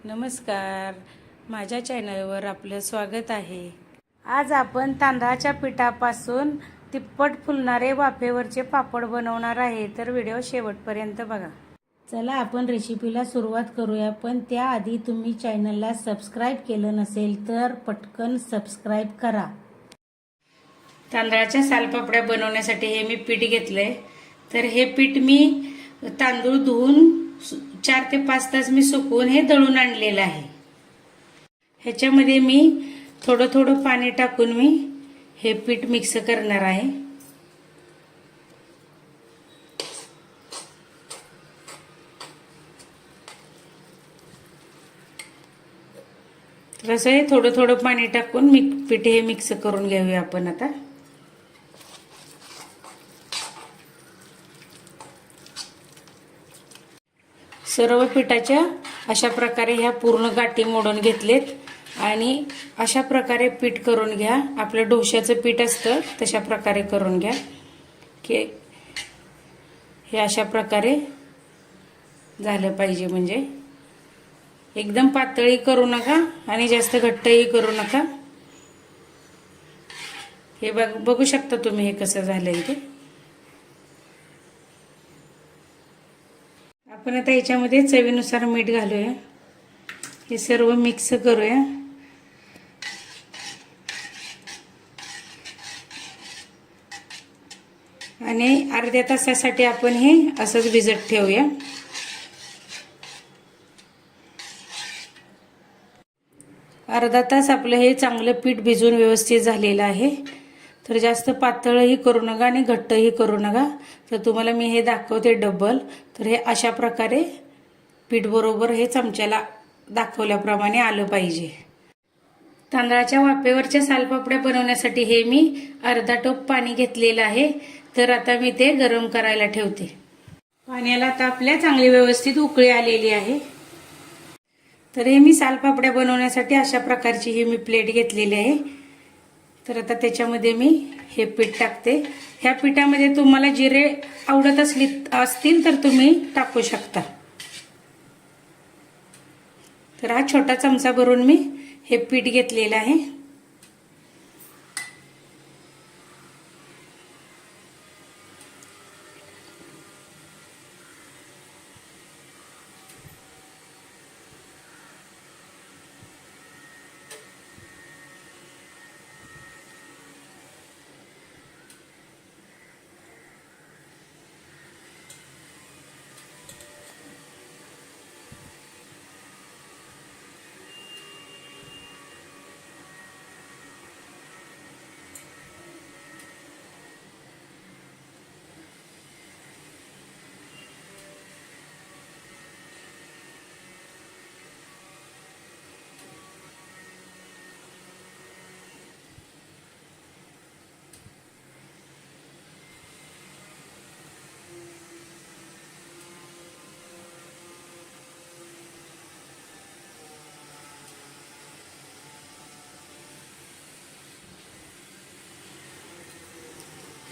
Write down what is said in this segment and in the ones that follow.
नमस्कार, माझ्या चॅनलवर आपलं स्वागत आहे। आज आपण तांदळाच्या पिठापासून तिप्पट फुलणारे वाफेवरचे पापड बनवणार आहे, तर व्हिडिओ शेवटपर्यंत बघा। चला आपण रेसिपीला सुरुवात करूया, पण त्याआधी तुम्ही चॅनलला सबस्क्राईब केलं नसेल तर पटकन सबस्क्राईब करा। तांदळाच्या सालपापड्या बनवण्यासाठी हे मी पीठ घेतलंय। तर हे पीठ मी तांदूळ धुवून 4 ते 5 तास मी सुकवून हे दळून आणलेलं आहे। ह्याच्यामध्ये मी थोडं थोडं पाणी टाकून मी हे पीठ मिक्स करणार आहे। तर असं हे थोडं थोडं पाणी टाकून पीठ हे मिक्स करून घेऊया आपण आता। सर्व पिठाच्या अशा प्रकारे ह्या पूर्ण गाठी मोडून घेतलेत आणि अशा प्रकारे पीठ करून घ्या। आपलं डोश्याचं पीठ असतं तशा प्रकारे करून घ्या की हे अशा प्रकारे झालं पाहिजे। म्हणजे एकदम पातळी करू नका आणि जास्त घट्टही करू नका। हे बघू शकता तुम्ही हे कसं झालंय ते। आपण आता याच्यामध्ये चवीनुसार मीठ घालूया। हे सर्व मिक्स करूया आणि अर्ध्या तासासाठी आपण हे असंच भिजत ठेवूया। अर्धा तास आपलं हे चांगलं पीठ भिजून व्यवस्थित झालेलं आहे। तर जास्त पातळही करू नका आणि घट्टही करू नका। तर तुम्हाला मी हे दाखवते डबल। तर हे अशा प्रकारे पीठ बरोबर हे चमच्याला दाखवल्याप्रमाणे आलं पाहिजे। तांदळाच्या वाफेवरच्या सालपापड्या बनवण्यासाठी हे मी अर्धा टोप पाणी घेतलेलं आहे। तर आता मी ते गरम करायला ठेवते। पाण्याला आता आपल्या चांगली व्यवस्थित उकळी आलेली आहे। तर हे मी सालपापड्या बनवण्यासाठी अशा प्रकारची ही मी प्लेट घेतलेली आहे। तर आता त्याच्यामध्ये मी हे पीठ टाकते। ह्या पिठामध्ये तुम्हाला जिरे आवडत असतील तर तुम्ही टाकू शकता। तर हा छोटा चमचा भरून मी हे पीठ घेतलेलं आहे।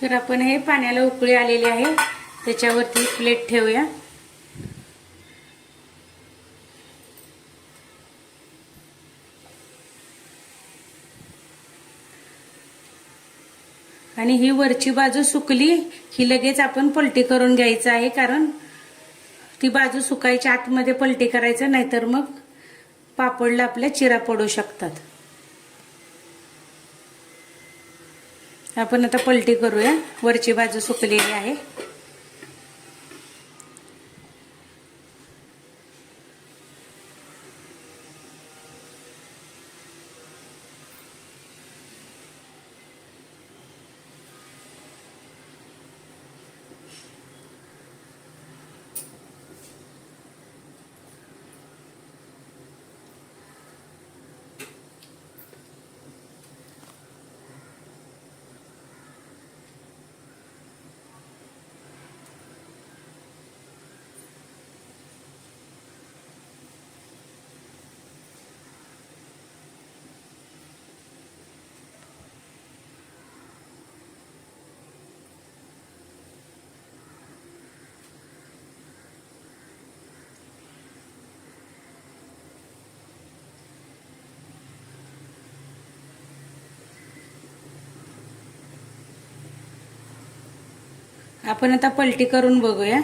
तर आपण हे पाण्याला उकळी आलेली आहे त्याच्यावरती प्लेट ठेवूया। आणि ही वरची बाजू सुकली की लगेच आपण पलटी करून घ्यायचं आहे, कारण ती बाजू सुकायच्या आतमध्ये पलटी करायचं, नाहीतर मग पापडला आपल्या चिरा पडू शकतात। आपण आता पलटी करूया। वरची बाजू सुकलेली आहे। आपण आता पलटी करून बघूया.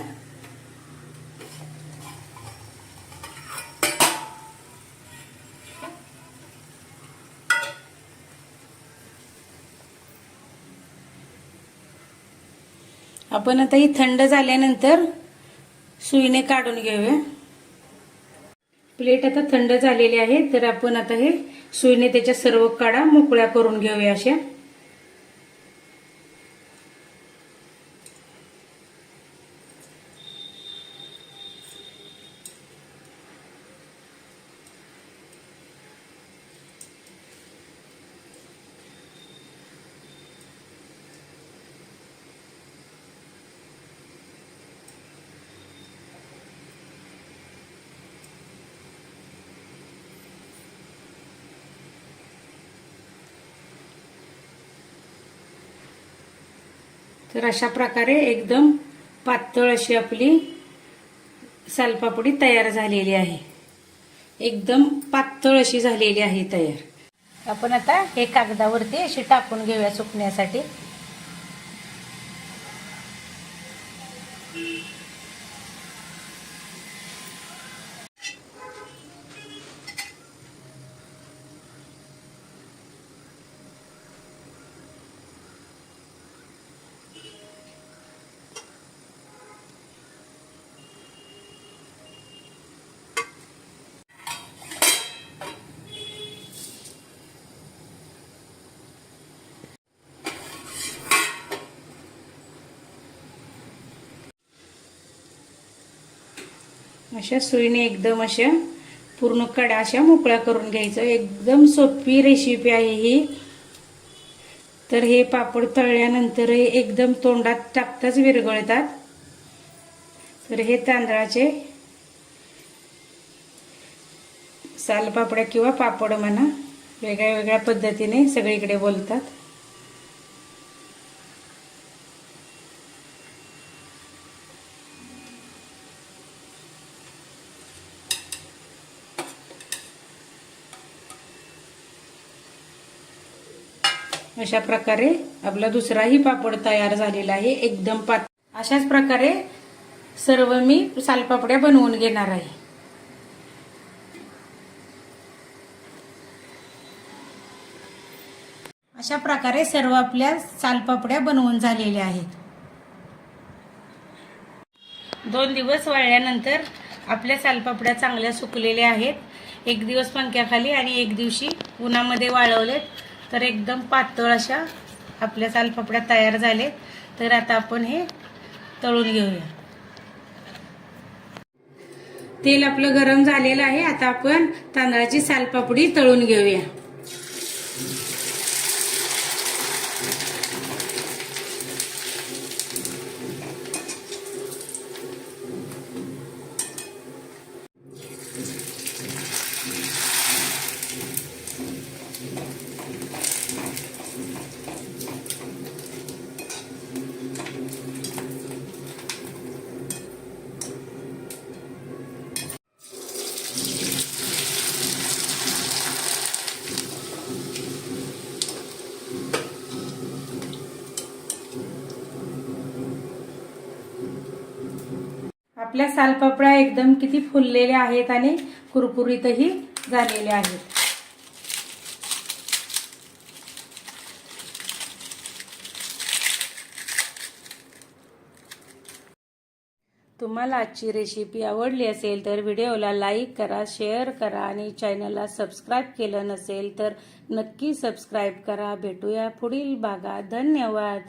आपण आता ही थंड झाल्यानंतर सुईने काढून घेऊया. प्लेट आता थंड झालेली आहे, तर आपण आता हे सुईने त्याच्या सर्व काड्या मोकळ्या करून घेऊया अशा. तर अशा प्रकारे एकदम पातळ अशी आपली सालपापडी तयार झालेली आहे. एकदम पातळ अशी झालेली आहे तयार. आपण आता हे कागदावरती अशी टाकून घेऊया सुकण्यासाठी. अशा सुईने एकदम अशा पूर्ण कडा अशा मोकळ्या करून घ्यायचं. एकदम सोपी रेसिपी आहे ही. तर हे पापड तळल्यानंतर एकदम तोंडात टाकताच विरघळतात. तर हे तांदळाचे सालपापड्या किंवा पापड म्हणा, वेगळ्या वेगळ्या पद्धतीने सगळीकडे बोलतात. अशा प्रकारे आपला दुसराही पापड तयार झालेला आहे एकदम पातळ. अशाच प्रकारे सर्व मी सालपापड्या बनवून घेणार आहे. अशा प्रकारे सर्व आपल्या सालपापड्या बनवून झालेल्या आहेत. 2 दिवस वाळल्यानंतर आपल्या सालपापड्या चांगल्या सुकलेल्या आहेत. 1 दिवस पंख्याखाली आणि 1 दिवशी उन्हामध्ये वाळवलेत. तर एकदम पातळ अशा आपल्या सालपापड्या तयार झाले. तर आता आपण हे तळून घेऊया. तेल आपलं गरम झालेलं आहे. आता आपण तांदळाची सालपापडी तळून घेऊया. आपल्या सालपापड्या एकदम किती फुललेल्या आहेत आणि कुरकुरीतही झालेल्या आहेत. तुम्हाला आजची रेसिपी आवडली असेल तर व्हिडिओला लाईक करा, शेअर करा आणि चॅनलला सबस्क्राईब केलं नसेल तर नक्की सबस्क्राईब करा. भेटूया पुढील भागात. धन्यवाद.